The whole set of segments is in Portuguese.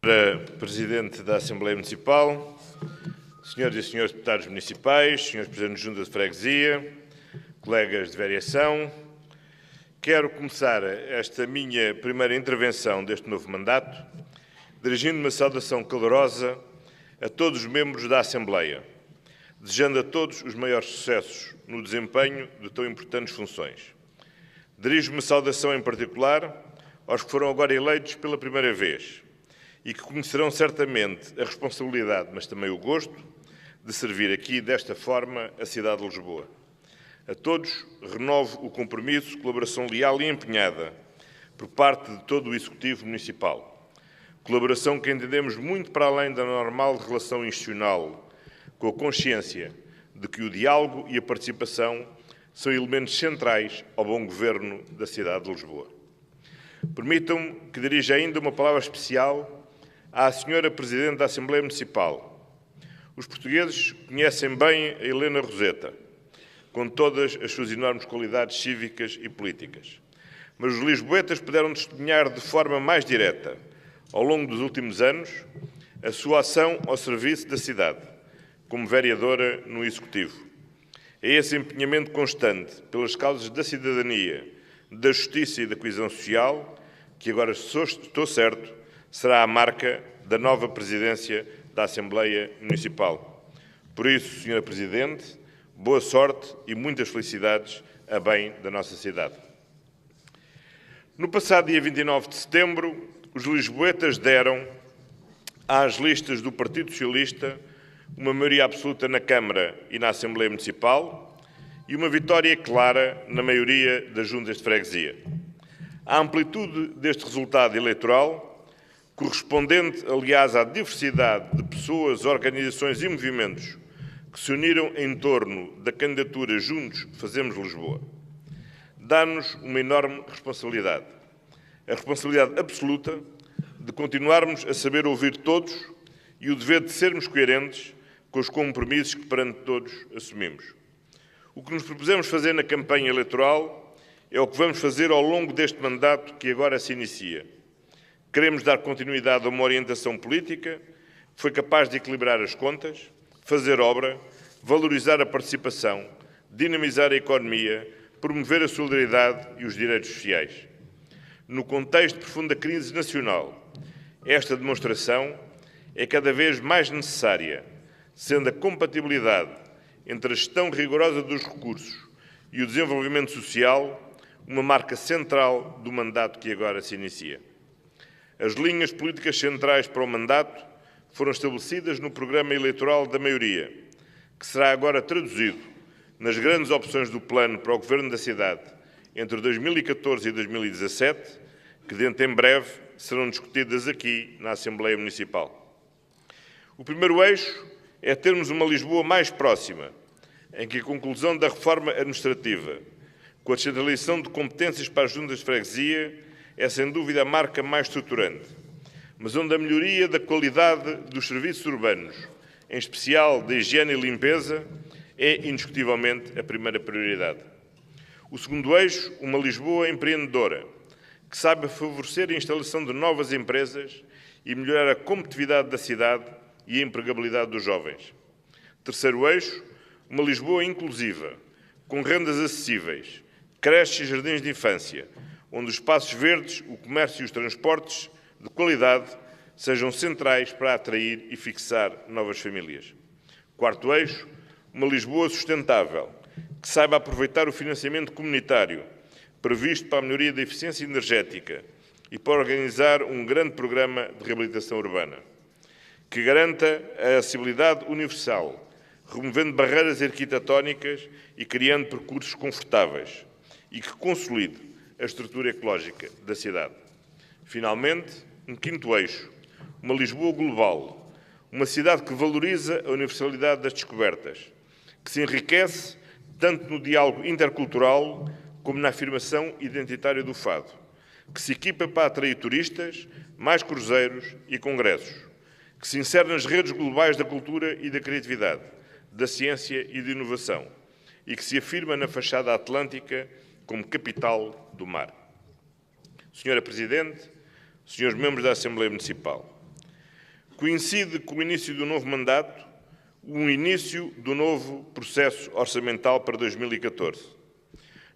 Para Presidente da Assembleia Municipal, Senhoras e Senhores Deputados Municipais, Senhores Presidentes de Junta de Freguesia, colegas de variação, quero começar esta minha primeira intervenção deste novo mandato dirigindo uma saudação calorosa a todos os membros da Assembleia, desejando a todos os maiores sucessos no desempenho de tão importantes funções. Dirijo uma saudação em particular aos que foram agora eleitos pela primeira vez e que conhecerão certamente a responsabilidade, mas também o gosto, de servir aqui, desta forma, a cidade de Lisboa. A todos, renovo o compromisso, colaboração leal e empenhada por parte de todo o Executivo Municipal. Colaboração que entendemos muito para além da normal relação institucional, com a consciência de que o diálogo e a participação são elementos centrais ao bom governo da cidade de Lisboa. Permitam-me que dirija ainda uma palavra especial à Senhora Presidente da Assembleia Municipal. Os portugueses conhecem bem a Helena Roseta, com todas as suas enormes qualidades cívicas e políticas. Mas os lisboetas puderam testemunhar de forma mais direta, ao longo dos últimos anos, a sua ação ao serviço da cidade, como vereadora no Executivo. É esse empenhamento constante pelas causas da cidadania, da justiça e da coesão social, que agora estou certo, será a marca da nova presidência da Assembleia Municipal. Por isso, Sra. Presidente, boa sorte e muitas felicidades a bem da nossa cidade. No passado dia 29 de setembro, os lisboetas deram às listas do Partido Socialista uma maioria absoluta na Câmara e na Assembleia Municipal e uma vitória clara na maioria das juntas de freguesia. A amplitude deste resultado eleitoral, correspondente, aliás, à diversidade de pessoas, organizações e movimentos que se uniram em torno da candidatura Juntos Fazemos Lisboa, dá-nos uma enorme responsabilidade. A responsabilidade absoluta de continuarmos a saber ouvir todos e o dever de sermos coerentes com os compromissos que perante todos assumimos. O que nos propusemos fazer na campanha eleitoral é o que vamos fazer ao longo deste mandato que agora se inicia. Queremos dar continuidade a uma orientação política que foi capaz de equilibrar as contas, fazer obra, valorizar a participação, dinamizar a economia, promover a solidariedade e os direitos sociais. No contexto de profunda crise nacional, esta demonstração é cada vez mais necessária, sendo a compatibilidade entre a gestão rigorosa dos recursos e o desenvolvimento social uma marca central do mandato que agora se inicia. As linhas políticas centrais para o mandato foram estabelecidas no programa eleitoral da maioria, que será agora traduzido nas grandes opções do plano para o governo da cidade entre 2014 e 2017, que dentro em breve serão discutidas aqui na Assembleia Municipal. O primeiro eixo é termos uma Lisboa mais próxima, em que a conclusão da reforma administrativa, com a descentralização de competências para as juntas de freguesia, é sem dúvida a marca mais estruturante, mas onde a melhoria da qualidade dos serviços urbanos, em especial da higiene e limpeza, é indiscutivelmente a primeira prioridade. O segundo eixo, uma Lisboa empreendedora, que saiba favorecer a instalação de novas empresas e melhorar a competitividade da cidade e a empregabilidade dos jovens. Terceiro eixo, uma Lisboa inclusiva, com rendas acessíveis, creches e jardins de infância, onde os espaços verdes, o comércio e os transportes de qualidade sejam centrais para atrair e fixar novas famílias. Quarto eixo, uma Lisboa sustentável, que saiba aproveitar o financiamento comunitário previsto para a melhoria da eficiência energética e para organizar um grande programa de reabilitação urbana, que garanta a acessibilidade universal, removendo barreiras arquitetónicas e criando percursos confortáveis, e que consolide a estrutura ecológica da cidade. Finalmente, um quinto eixo, uma Lisboa global, uma cidade que valoriza a universalidade das descobertas, que se enriquece tanto no diálogo intercultural como na afirmação identitária do fado, que se equipa para atrair turistas, mais cruzeiros e congressos, que se insere nas redes globais da cultura e da criatividade, da ciência e da inovação, e que se afirma na fachada atlântica como capital do mar. Senhora Presidente, senhores membros da Assembleia Municipal, coincide com o início do novo mandato, o início do novo processo orçamental para 2014.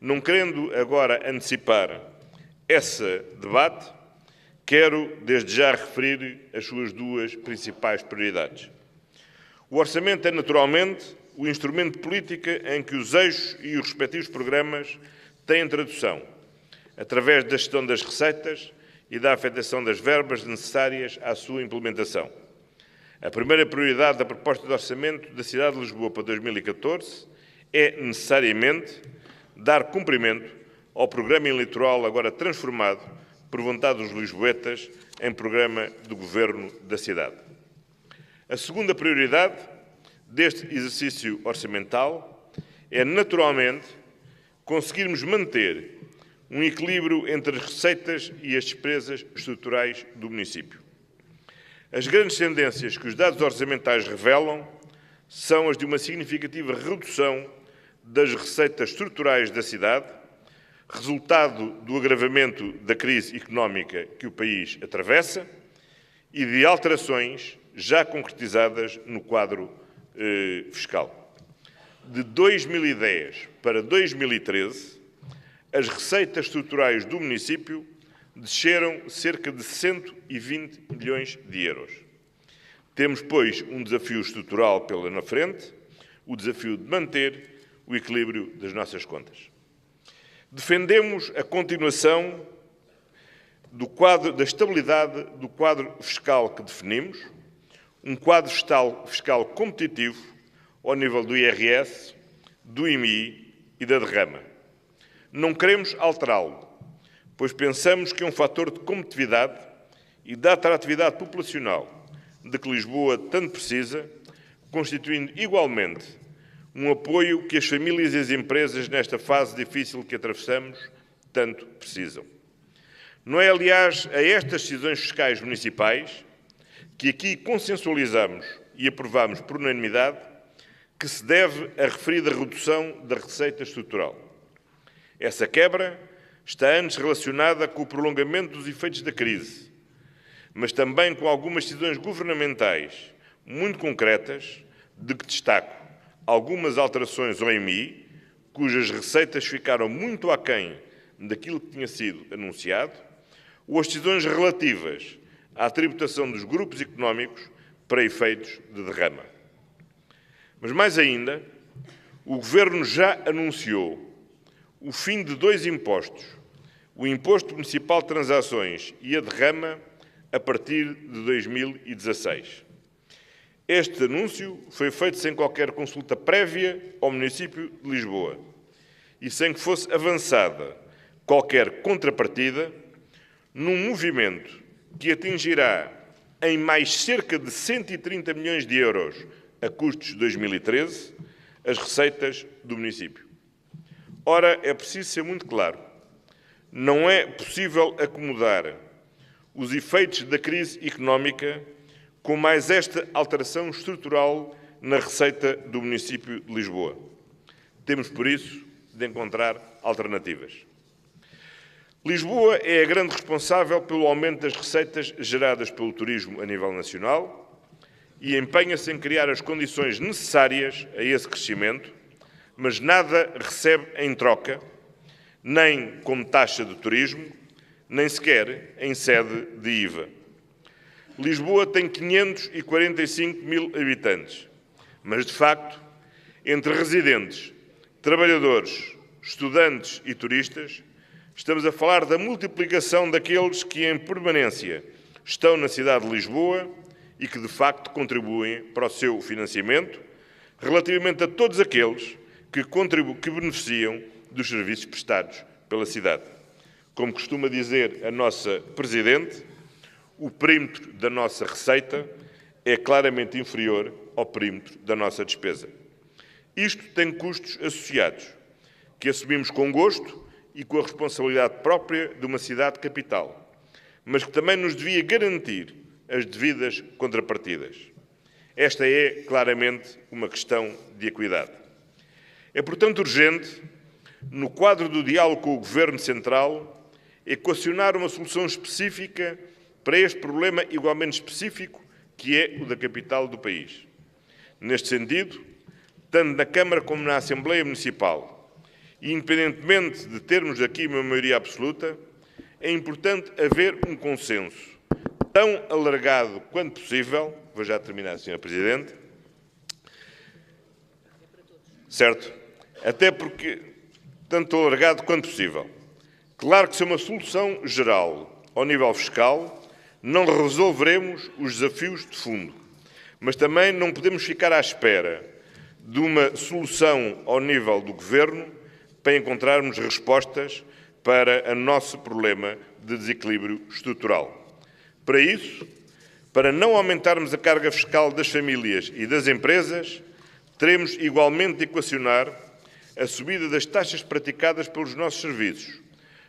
Não querendo agora antecipar esse debate, quero desde já referir as suas duas principais prioridades. O orçamento é, naturalmente, o instrumento de política em que os eixos e os respectivos programas têm tradução, através da gestão das receitas e da afetação das verbas necessárias à sua implementação. A primeira prioridade da proposta de orçamento da cidade de Lisboa para 2014 é, necessariamente, dar cumprimento ao programa eleitoral agora transformado, por vontade dos lisboetas, em programa de governo da cidade. A segunda prioridade deste exercício orçamental é, naturalmente, conseguirmos manter um equilíbrio entre as receitas e as despesas estruturais do município. As grandes tendências que os dados orçamentais revelam são as de uma significativa redução das receitas estruturais da cidade, resultado do agravamento da crise económica que o país atravessa e de alterações já concretizadas no quadro fiscal. De 2010 para 2013, as receitas estruturais do município desceram cerca de 120 milhões de euros. Temos, pois, um desafio estrutural pela frente, o desafio de manter o equilíbrio das nossas contas. Defendemos a continuação da estabilidade do quadro fiscal que definimos, um quadro fiscal competitivo ao nível do IRS, do IMI e da derrama. Não queremos alterá-lo, pois pensamos que é um fator de competitividade e da atratividade populacional de que Lisboa tanto precisa, constituindo igualmente um apoio que as famílias e as empresas nesta fase difícil que atravessamos tanto precisam. Não é, aliás, a estas decisões fiscais municipais, que aqui consensualizamos e aprovamos por unanimidade, que se deve a referida redução da receita estrutural. Essa quebra está antes relacionada com o prolongamento dos efeitos da crise, mas também com algumas decisões governamentais muito concretas, de que destaco algumas alterações ao IMI, cujas receitas ficaram muito aquém daquilo que tinha sido anunciado, ou as decisões relativas à tributação dos grupos económicos para efeitos de derrama. Mas mais ainda, o Governo já anunciou o fim de dois impostos, o Imposto Municipal de Transações e a derrama, a partir de 2016. Este anúncio foi feito sem qualquer consulta prévia ao município de Lisboa e sem que fosse avançada qualquer contrapartida num movimento que atingirá em mais cerca de 130 milhões de euros a custos de 2013 as receitas do município. Ora, é preciso ser muito claro. Não é possível acomodar os efeitos da crise económica com mais esta alteração estrutural na receita do município de Lisboa. Temos, por isso, de encontrar alternativas. Lisboa é a grande responsável pelo aumento das receitas geradas pelo turismo a nível nacional e empenha-se em criar as condições necessárias a esse crescimento, mas nada recebe em troca, nem como taxa de turismo, nem sequer em sede de IVA. Lisboa tem 545 mil habitantes, mas, de facto, entre residentes, trabalhadores, estudantes e turistas, estamos a falar da multiplicação daqueles que, em permanência, estão na cidade de Lisboa e que, de facto, contribuem para o seu financiamento, relativamente a todos aqueles que beneficiam dos serviços prestados pela cidade. Como costuma dizer a nossa Presidente, o perímetro da nossa receita é claramente inferior ao perímetro da nossa despesa. Isto tem custos associados, que assumimos com gosto e com a responsabilidade própria de uma cidade capital, mas que também nos devia garantir as devidas contrapartidas. Esta é, claramente, uma questão de equidade. É, portanto, urgente, no quadro do diálogo com o Governo Central, equacionar uma solução específica para este problema igualmente específico que é o da capital do país. Neste sentido, tanto na Câmara como na Assembleia Municipal, e independentemente de termos aqui uma maioria absoluta, é importante haver um consenso tão alargado quanto possível, vou já terminar, Sr. Presidente, certo? Até porque, tanto alargado quanto possível. Claro que se é uma solução geral ao nível fiscal, não resolveremos os desafios de fundo, mas também não podemos ficar à espera de uma solução ao nível do Governo para encontrarmos respostas para o nosso problema de desequilíbrio estrutural. Para isso, para não aumentarmos a carga fiscal das famílias e das empresas, teremos igualmente de equacionar a subida das taxas praticadas pelos nossos serviços,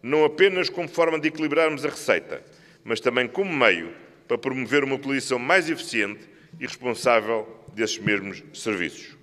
não apenas como forma de equilibrarmos a receita, mas também como meio para promover uma utilização mais eficiente e responsável desses mesmos serviços.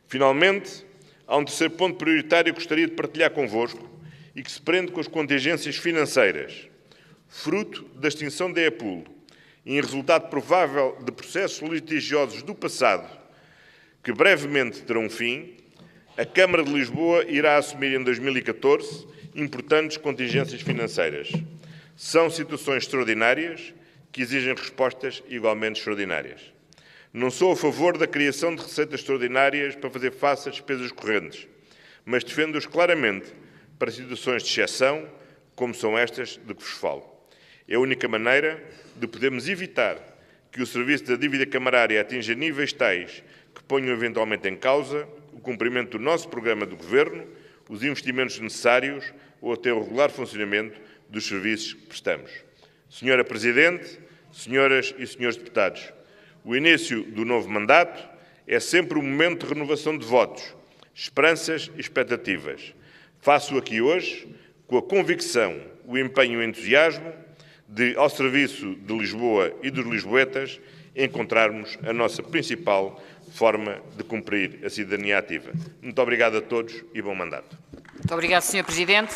Finalmente, há um terceiro ponto prioritário que gostaria de partilhar convosco e que se prende com as contingências financeiras, fruto da extinção da EPUL e em resultado provável de processos litigiosos do passado que brevemente terão fim. A Câmara de Lisboa irá assumir em 2014 importantes contingências financeiras. São situações extraordinárias que exigem respostas igualmente extraordinárias. Não sou a favor da criação de receitas extraordinárias para fazer face às despesas correntes, mas defendo-as claramente para situações de exceção, como são estas de que vos falo. É a única maneira de podermos evitar que o serviço da dívida camarária atinja níveis tais que ponham eventualmente em causa o cumprimento do nosso programa do Governo, os investimentos necessários ou até o regular funcionamento dos serviços que prestamos. Senhora Presidente, senhoras e senhores deputados, o início do novo mandato é sempre um momento de renovação de votos, esperanças e expectativas. Faço aqui hoje com a convicção, o empenho e o entusiasmo de, ao serviço de Lisboa e dos lisboetas, encontrarmos a nossa principal forma de cumprir a cidadania ativa. Muito obrigado a todos e bom mandato. Muito obrigado, Sr. Presidente.